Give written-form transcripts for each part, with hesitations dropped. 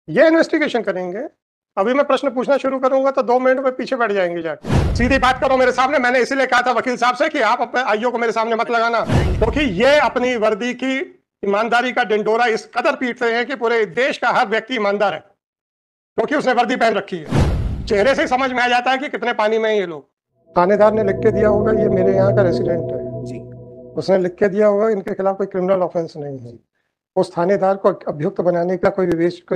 ये इन्वेस्टिगेशन करेंगे। अभी मैं प्रश्न पूछना शुरू करूंगा तो 2 मिनट में पीछे बैठ जाएंगे जाके। सीधी बात करो मेरे सामने। मैंने इसीलिए कहा था वकील साहब से कि आप अपने आईओ को मेरे सामने मत लगाना, क्योंकि ये अपनी वर्दी की ईमानदारी का डिंडोरा इस कदर पीटते हैं कि पूरे देश का हर व्यक्ति ईमानदार है, क्योंकि उसने वर्दी पहन रखी है। चेहरे से समझ में आ जाता है कि कितने पानी में हैं ये लोग। थानेदार ने लिख के दिया होगा ये मेरे यहाँ का रेसिडेंट है जी, उसने लिख के दिया होगा इनके खिलाफ कोई क्रिमिनल ऑफेंस नहीं है। उस थानेदार को अभियुक्त बनाने का कोई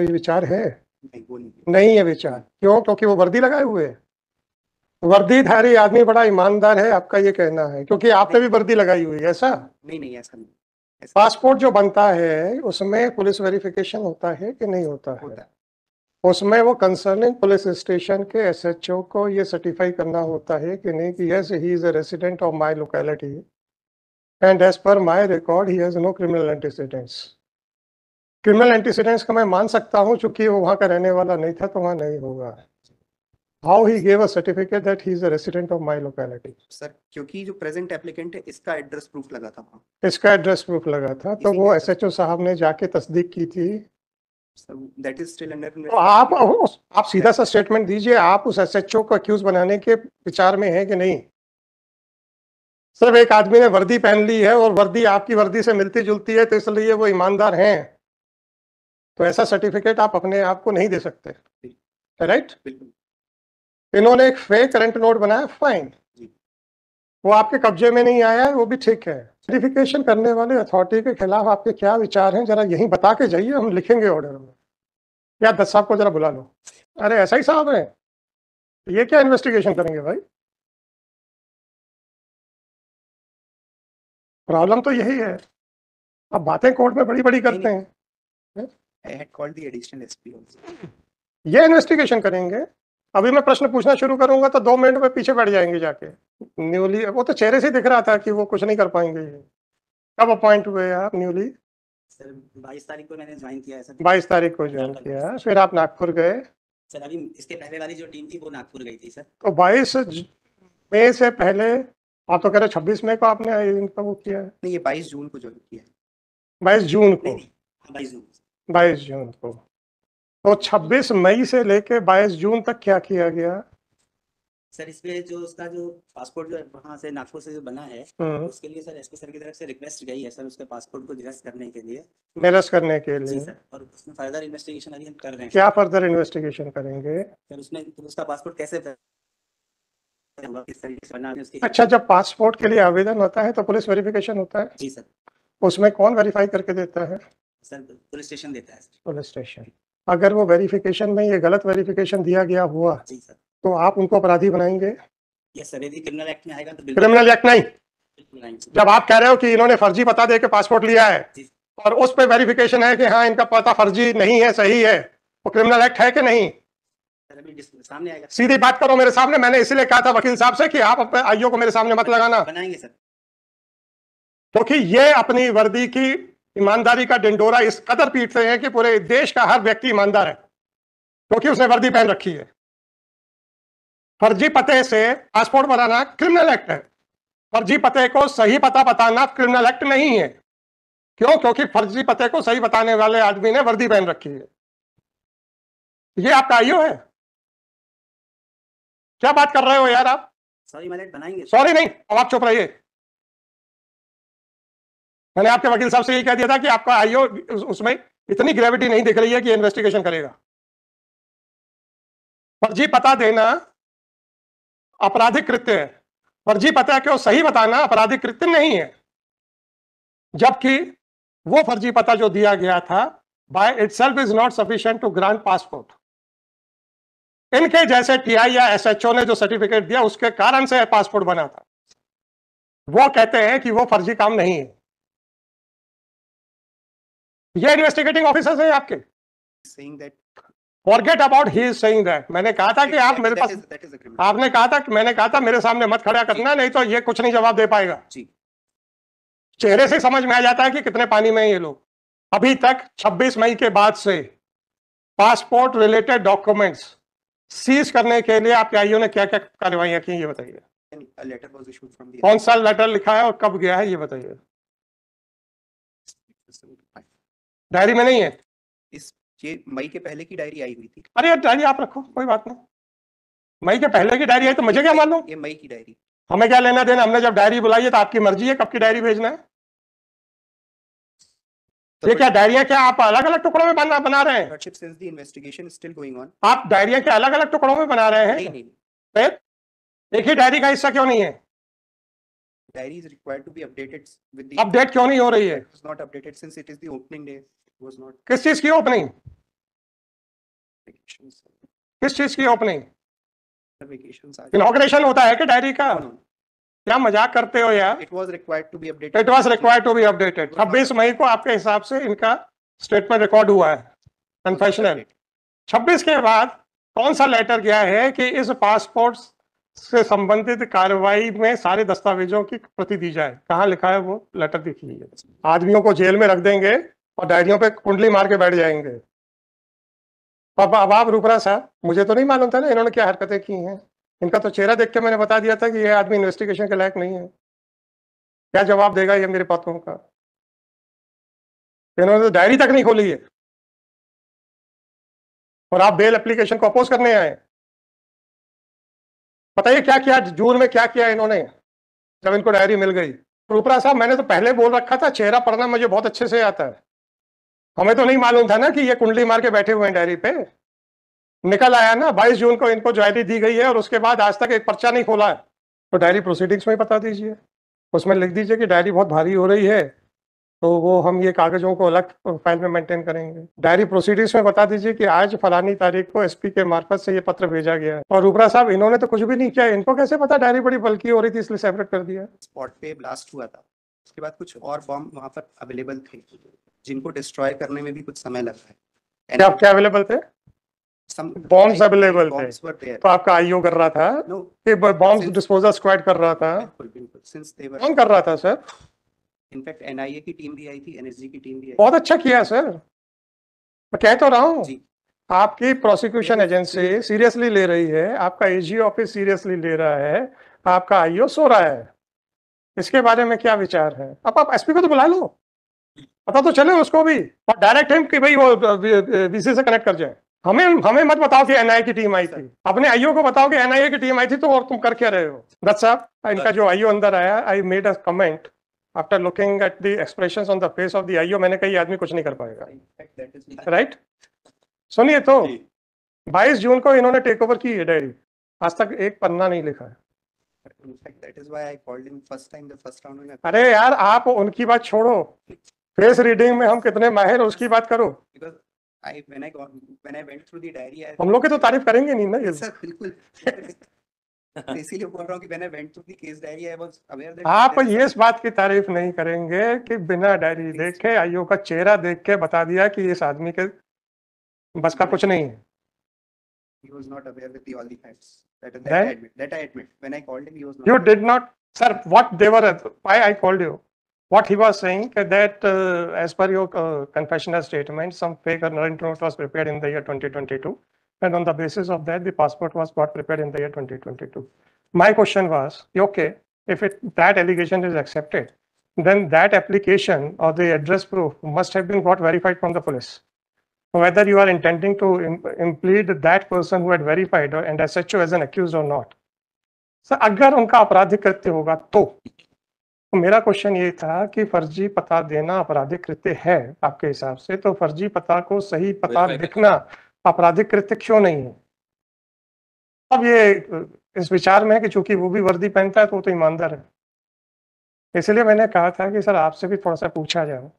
विचार है? नहीं है विचार। क्यों? क्योंकि वो वर्दी लगाए हुए है। वर्दीधारी आदमी बड़ा ईमानदार है, आपका ये कहना है, क्योंकि आपने भी वर्दी लगाई हुई है। ऐसा नहीं ऐसा नहीं। पासपोर्ट जो बनता है उसमें पुलिस वेरिफिकेशन होता है कि नहीं होता है? उसमें वो कंसर्निंग पुलिस स्टेशन के एसएचओ को ये सर्टिफाई करना होता है कि नहीं कि yes he is a resident of my locality and as per my record he has no criminal antecedents. Criminal antecedents का मैं मान सकता हूं, चूंकि वो वहां का रहने वाला नहीं था तो वहां नहीं होगा। How he gave a certificate that he is a resident of my locality? Sir क्योंकि जो प्रेजेंट एप्लीकेंट है इसका एड्रेस प्रूफ लगा था वहाँ। इसका एड्रेस प्रूफ लगा था, तो वो एसएचओ साहब ने जाके तस्दीक की थी। दैट इज स्टिल अंडर तो आप सीधा सा स्टेटमेंट दीजिए, आप उस एसएचओ को अक्यूज बनाने के विचार में है कि नहीं? सिर्फ एक आदमी ने वर्दी पहन ली है और वर्दी आपकी वर्दी से मिलती जुलती है तो इसलिए वो ईमानदार हैं, तो ऐसा सर्टिफिकेट आप अपने आप को नहीं दे सकते, राइट? इन्होंने एक फेक करंट नोट बनाया, फाइन, वो आपके कब्जे में नहीं आया है, वो भी ठीक है। वेरिफिकेशन करने वाले अथॉरिटी के खिलाफ आपके क्या विचार हैं, जरा यही बता के जाइए, हम लिखेंगे ऑर्डर में। या दस साहब को जरा बुला लो। अरे ऐसा ही साहब है, ये क्या इन्वेस्टिगेशन करेंगे भाई? प्रॉब्लम तो यही है, अब बातें कोर्ट में बड़ी बड़ी करते हैं। I had called the additional SP also. ये इन्वेस्टिगेशन करेंगे। अभी मैं प्रश्न पूछना शुरू करूंगा तो 2 मिनट में पीछे बैठ जाएंगे जाके। न्यूली, वो तो चेहरे से दिख रहा था कि वो कुछ नहीं कर पाएंगे। कब अपॉइंट हुए आप न्यूली? सर 22 तारीख को मैंने ज्वाइन किया है सर। 22 तारीख को ज्वाइन किया, फिर आप नागपुर गए? सर अभी इसके पहले वाली जो टीम थी वो नागपुर गई थी सर। तो 22 मई से पहले आप तो कह रहे 26 मई को आपने इनका वो किया है? नहीं ये 22 जून को ज्वाइन किया है। 22 जून को? 22 जून। 22 जून को। तो 26 मई से लेके 22 जून तक क्या किया गया? सर इसमें जो उसका जो पासपोर्ट जो वहाँ से नागपुर से जो बना है उसके लिए सर एसपी सर की तरफ से रिक्वेस्ट गई है सर उसके पासपोर्ट को निरस्त करने के लिए। निरस्त करने के लिए? जी सर, और उसमें फर्दर इन्वेस्टिगेशन अभी हम कर रहे हैं। क्या फर्दर इन्वेस्टिगेशन करेंगे? सर उसमें उसका पासपोर्ट कैसे अच्छा, जब पासपोर्ट के लिए आवेदन होता है तो पुलिस वेरिफिकेशन होता है? जी सर। उसमें कौन वेरीफाई करके देता है? सर पुलिस स्टेशन देता है। Police station. अगर वो वेरिफिकेशन में ये गलत वेरिफिकेशन दिया गया हुआ जी सर, तो आप उनको अपराधी बनाएंगे? यस सर, यदि क्रिमिनल एक्ट में आएगा तो क्रिमिनल एक्ट नहीं। जब आप कह रहे हो कि इन्होंने फर्जी पता दे के पासपोर्ट लिया है और उस पर वेरिफिकेशन है कि हाँ इनका पता फर्जी नहीं है, सही है, वो क्रिमिनल एक्ट है कि नहीं? सामने आएगा। सीधी बात करो मेरे सामने। मैंने इसीलिए कहा था वकील साहब से कि आप अपने आईओ को मेरे सामने मत लगाना, बनाएंगे सर, क्योंकि ये अपनी वर्दी की ईमानदारी का डिंडोरा इस कदर पीटते हैं कि पूरे देश का हर व्यक्ति ईमानदार है, क्योंकि उसने वर्दी पहन रखी है। फर्जी पते से पासपोर्ट बनाना क्रिमिनल एक्ट है, फर्जी पते को सही पता बताना क्रिमिनल एक्ट नहीं है। क्यों? क्योंकि फर्जी पते को सही बताने वाले आदमी ने वर्दी पहन रखी है। ये आपका आईओ है? क्या बात कर रहे हो यार आप? सॉरी मैलेट बनाएंगे। सॉरी नहीं, अब आप चुप रहिए। मैंने आपके वकील साहब से यही कह दिया था कि आपका आईओ उसमें इतनी ग्रेविटी नहीं दिख रही है कि इन्वेस्टिगेशन करेगा। फर्जी पता देना आपराधिक कृत्य है, फर्जी पता को सही बताना आपराधिक कृत्य नहीं है। जबकि वो फर्जी पता जो दिया गया था by itself is not sufficient to grant passport. इनके जैसे टीआई या एसएचओ ने जो सर्टिफिकेट दिया उसके कारण से पासपोर्ट बना था। वो कहते हैं कि वो फर्जी काम नहीं है। ये इन्वेस्टिगेटिंग ऑफिसर्स हैं आपके। Forget about he is saying that. मैंने कहा था कि आप मेरे पास, आपने कहा था कि मैंने कहा था मेरे सामने मत खड़ा करना, नहीं तो ये कुछ नहीं जवाब दे पाएगा। चेहरे से समझ में आ जाता है कि कितने पानी में ये लोग। अभी तक 26 मई के बाद से पासपोर्ट रिलेटेड डॉक्यूमेंट्स सीज करने के लिए आपके आईओ ने क्या क्या कार्रवाइयां की, ये बताइए। कौन सा लेटर लिखा है और कब गया है, ये बताइए। डायरी में नहीं है? ये मई के पहले की डायरी आई हुई थी। अरे यार डायरी आप रखो, कोई बात नहीं। मई के पहले की डायरी आई तो मुझे क्या मालूम? ये मई की डायरी। हमें क्या लेना देना? हमने जब डायरी बुलाई है तो आपकी मर्जी है कब की डायरी भेजना है। ये क्या डायरियां क्या आप अलग अलग टुकड़ों में बना रहे हैं? Since the investigation is still going on. आप डायरियां क्या अलग अलग टुकड़ों में बना रहे हैं? नहीं नहीं। फिर एक ही डायरी का हिस्सा क्यों नहीं है? Diary is required to be updated with the. Update क्यों नहीं हो रही है? It was not updated since it is the opening day. It was not. किस चीज की ओपनिंग? Vacations. किस चीज की ओपनिंग? Vacations. इनॉग्रेशन होता है कि डायरी का? क्या मजाक करते हो यार? It was required to be updated. It was required to be updated. 26 मई को आपके हिसाब से इनका स्टेटमेंट रिकॉर्ड हुआ है, कन्फेशनल। 26 के बाद कौन सा लेटर गया है कि इस पासपोर्ट से संबंधित कार्रवाई में सारे दस्तावेजों की प्रति दी जाए? कहाँ लिखा है वो लेटर? दिखिए। आदमियों को जेल में रख देंगे और डायरियों पे कुंडली मार के बैठ जाएंगे। अब आप रूपरा साहब, मुझे तो नहीं मालूम था ना इन्होंने क्या हरकतें की हैं। इनका तो चेहरा देख के मैंने बता दिया था कि ये आदमी इन्वेस्टिगेशन के लायक नहीं है। क्या जवाब देगा ये मेरे बातों का? इन्होंने तो डायरी तक नहीं खोली है और आप बेल एप्लीकेशन को अपोज करने आए। बताइए क्या किया जून में, क्या किया इन्होंने जब इनको डायरी मिल गई? रूपरा साहब, मैंने तो पहले बोल रखा था चेहरा पढ़ना मुझे बहुत अच्छे से आता है। हमें तो नहीं मालूम था ना कि ये कुंडली मार के बैठे हुए हैं डायरी पे। निकल आया ना 22 जून को इनको डायरी दी गई है और उसके बाद आज तक एक पर्चा नहीं खोला है। तो डायरी प्रोसीडिंग्स में बता दीजिए, उसमें लिख दीजिए कि डायरी बहुत भारी हो रही है तो वो हम ये कागजों को अलग फाइल में मेंटेन करेंगे। डायरी प्रोसीडिंग्स में बता दीजिए कि आज फलानी तारीख को एसपी के मार्फत से ये पत्र भेजा गया है। और रूपरा साहब, इन्होंने तो कुछ भी नहीं किया। इनको कैसे पता डायरी बड़ी बल्कि हो रही थी इसलिए सेपरेट कर दिया? स्पॉट पे ब्लास्ट हुआ था, उसके बाद कुछ और बॉम्ब वहां पर अवेलेबल थे जिनको डिस्ट्रॉय करने में भी कुछ समय लगा है। क्या अवेलेबल थे? बॉम्ब्स अवेलेबल थे तो आपका आईओ कर रहा था कि बॉम्ब्स डिस्पोजल स्क्वाड कर रहा था? कौन कर रहा था सर? इनफैक्ट एनआईए की टीम भी आई थी, एनएसजी की टीम भी आई। बहुत अच्छा किया सर, मैं कह तो रहा हूँ। आपकी प्रोसिक्यूशन एजेंसी सीरियसली ले रही है, आपका एजी ऑफिस सीरियसली ले रहा है, आपका आईओ सो रहा है। इसके बारे में क्या विचार है? अब आप एसपी को तो बुला लो, पता तो चले उसको भी, और डायरेक्ट हम कि भाई वो वीसी से कनेक्ट कर जाए। हमें मत बताओ कि एनआईए की टीम आई थी, अपने आईओ को बताओ कि एनआईए की टीम आई थी। तो और तुम कर क्या रहे हो? दत्त साहब, इनका जो आईओ अंदर आया, I made a comment after looking at the expressions on the face of the IO. मैंने कहा ये आदमी कुछ नहीं कर पाएगा, राइट? सुनिए तो 22 जून को इन्होंने टेक ओवर की है डायरी, आज तक एक पन्ना नहीं लिखा है। अरे यार आप उनकी बात छोड़ो, फेस रीडिंग में हम कितने माहिर उसकी बात करो। हम लोग की तो तारीफ करेंगे नहीं ना ये सर, बिल्कुल। इसीलिए बोल रहा हूं कि when I went through the case diary, I was aware that आप ये इस बात की तारीफ नहीं करेंगे कि बिना डायरी देखे आईओ का चेहरा देख के बता दिया कि इस आदमी के बस का कुछ नहीं है। He was not aware with all the facts. That I admit. When I called him, he was not. You did not, sir. What they were? Why I called you? What he was saying that as per your confessional statement, some fake warrant note was prepared in the year 2022, and on the basis of that, the passport was got prepared in the year 2022. My question was, okay, if that allegation is accepted, then that application or the address proof must have been got verified from the police. Whether you are intending to implead that person who had verified and SHO as an accused or not. Sir अगर उनका आपराधिक कृत्य होगा तो मेरा question ये था कि फर्जी पता देना आपराधिक कृत्य है आपके हिसाब से, तो फर्जी पता को सही पता लिखना आपराधिक कृत्य क्यों नहीं है? अब ये इस विचार में है कि चूंकि वो भी वर्दी पहनता है तो ईमानदार है, इसलिए मैंने कहा था कि सर आपसे भी थोड़ा सा पूछा जाए।